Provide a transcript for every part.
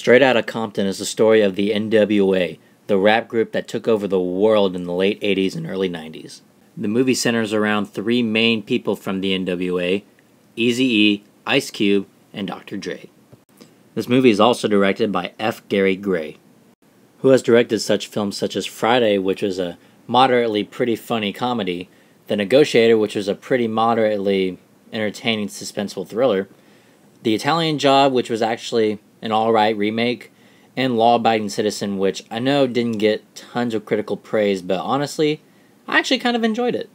Straight Outta Compton is the story of the NWA, the rap group that took over the world in the late 80s and early 90s. The movie centers around three main people from the NWA: Eazy-E, Ice Cube, and Dr. Dre. This movie is also directed by F. Gary Gray, who has directed such films such as Friday, which was a moderately pretty funny comedy, The Negotiator, which was a pretty moderately entertaining suspenseful thriller, The Italian Job, which was actually an alright remake, and Law Abiding Citizen, which I know didn't get tons of critical praise, but honestly, I actually kind of enjoyed it.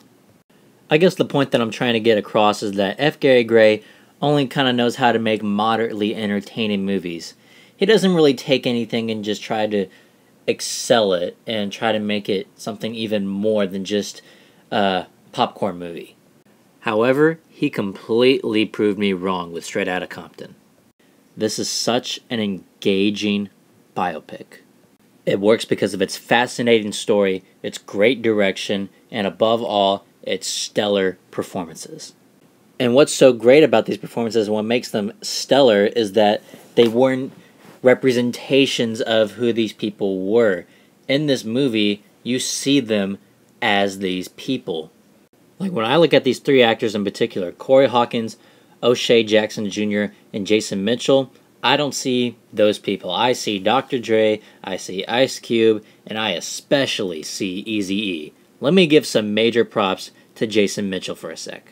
I guess the point that I'm trying to get across is that F. Gary Gray only kind of knows how to make moderately entertaining movies. He doesn't really take anything and just try to excel it and try to make it something even more than just a popcorn movie. However, he completely proved me wrong with Straight Outta Compton. This is such an engaging biopic. It works because of its fascinating story, its great direction, and above all, its stellar performances. And what's so great about these performances and what makes them stellar is that they weren't representations of who these people were. In this movie, you see them as these people. Like when I look at these three actors in particular, Corey Hawkins, O'Shea Jackson Jr., and Jason Mitchell, I don't see those people. I see Dr. Dre, I see Ice Cube, and I especially see Eazy-E. Let me give some major props to Jason Mitchell for a sec.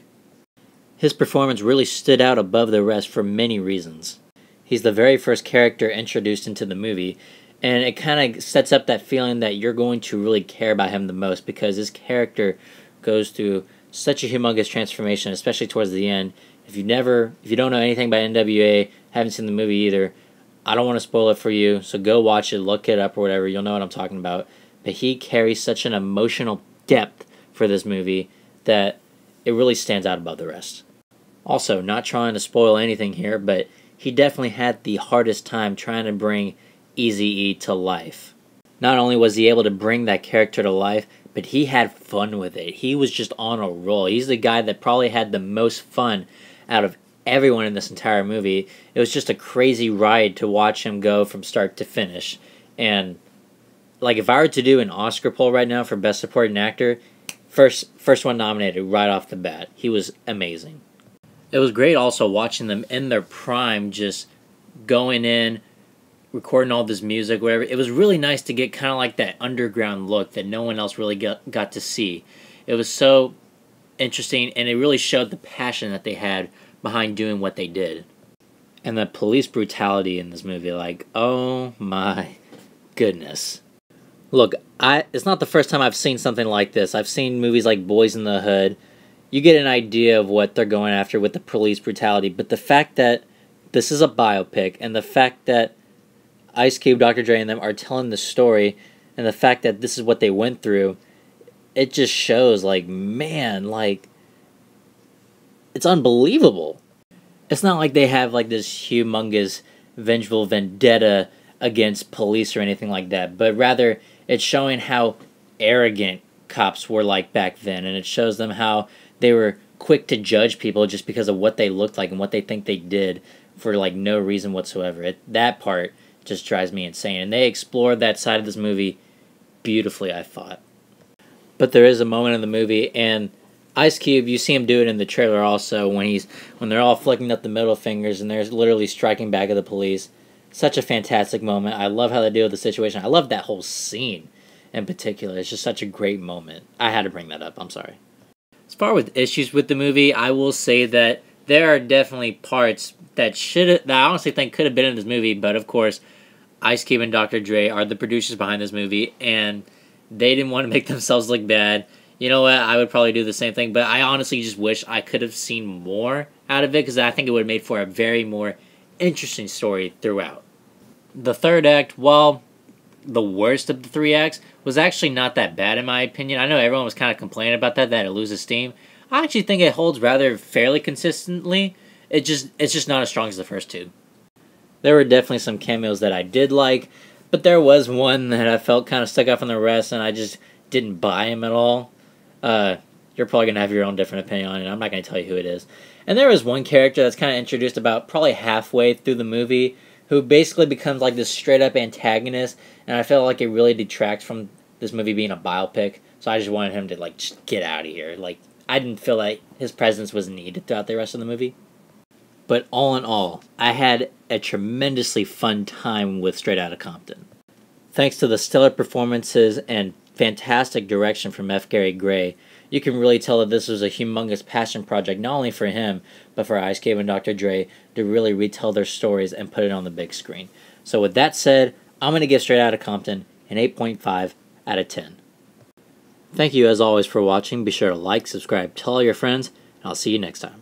His performance really stood out above the rest for many reasons. He's the very first character introduced into the movie, and it kind of sets up that feeling that you're going to really care about him the most because his character goes through such a humongous transformation, especially towards the end. If you don't know anything about NWA, haven't seen the movie either, I don't want to spoil it for you, so go watch it, look it up or whatever, you'll know what I'm talking about. But he carries such an emotional depth for this movie that it really stands out above the rest. Also, not trying to spoil anything here, but he definitely had the hardest time trying to bring Eazy-E to life. Not only was he able to bring that character to life, but he had fun with it. He was just on a roll. He's the guy that probably had the most fun out of everyone in this entire movie. It was just a crazy ride to watch him go from start to finish. And like if I were to do an Oscar poll right now for Best Supporting Actor, first one nominated right off the bat. He was amazing. It was great also watching them in their prime, just going in, recording all this music, whatever. It was really nice to get kind of like that underground look that no one else really got to see. It was so interesting, and it really showed the passion that they had behind doing what they did. And the police brutality in this movie, like, oh my goodness. Look, it's not the first time I've seen something like this. I've seen movies like Boys in the Hood. You get an idea of what they're going after with the police brutality, but the fact that this is a biopic, and the fact that Ice Cube, Dr. Dre, and them are telling the story, and the fact that this is what they went through, it just shows, like, man, like, it's unbelievable. It's not like they have, like, this humongous vengeful vendetta against police or anything like that, but rather it's showing how arrogant cops were like back then, and it shows them how they were quick to judge people just because of what they looked like and what they think they did for, like, no reason whatsoever. That part just drives me insane, and they explored that side of this movie beautifully, I thought. But there is a moment in the movie, and Ice Cube, you see him do it in the trailer also, when they're all flicking up the middle fingers and they're literally striking back at the police. Such a fantastic moment. I love how they deal with the situation. I love that whole scene in particular. It's just such a great moment. I had to bring that up. I'm sorry. As far with issues with the movie, I will say that there are definitely parts that I honestly think could have been in this movie, but of course, Ice Cube and Dr. Dre are the producers behind this movie, and they didn't want to make themselves look bad. You know what? I would probably do the same thing, but I honestly just wish I could have seen more out of it, because I think it would have made for a very more interesting story throughout. The third act, while the worst of the three acts, was actually not that bad in my opinion. I know everyone was kind of complaining about that it loses steam. I actually think it holds rather fairly consistently. It's just not as strong as the first two. There were definitely some cameos that I did like, but there was one that I felt kind of stuck out from the rest, and I just didn't buy him at all. You're probably going to have your own different opinion on it. I'm not going to tell you who it is. And there was one character that's kind of introduced about probably halfway through the movie who basically becomes like this straight up antagonist, and I felt like it really detracts from this movie being a biopic. So I just wanted him to like just get out of here. Like I didn't feel like his presence was needed throughout the rest of the movie. But all in all, I had a tremendously fun time with Straight Outta Compton. Thanks to the stellar performances and fantastic direction from F. Gary Gray, you can really tell that this was a humongous passion project not only for him, but for Ice Cube and Dr. Dre to really retell their stories and put it on the big screen. So with that said, I'm going to give Straight Outta Compton an 8.5 out of 10. Thank you as always for watching. Be sure to like, subscribe, tell all your friends, and I'll see you next time.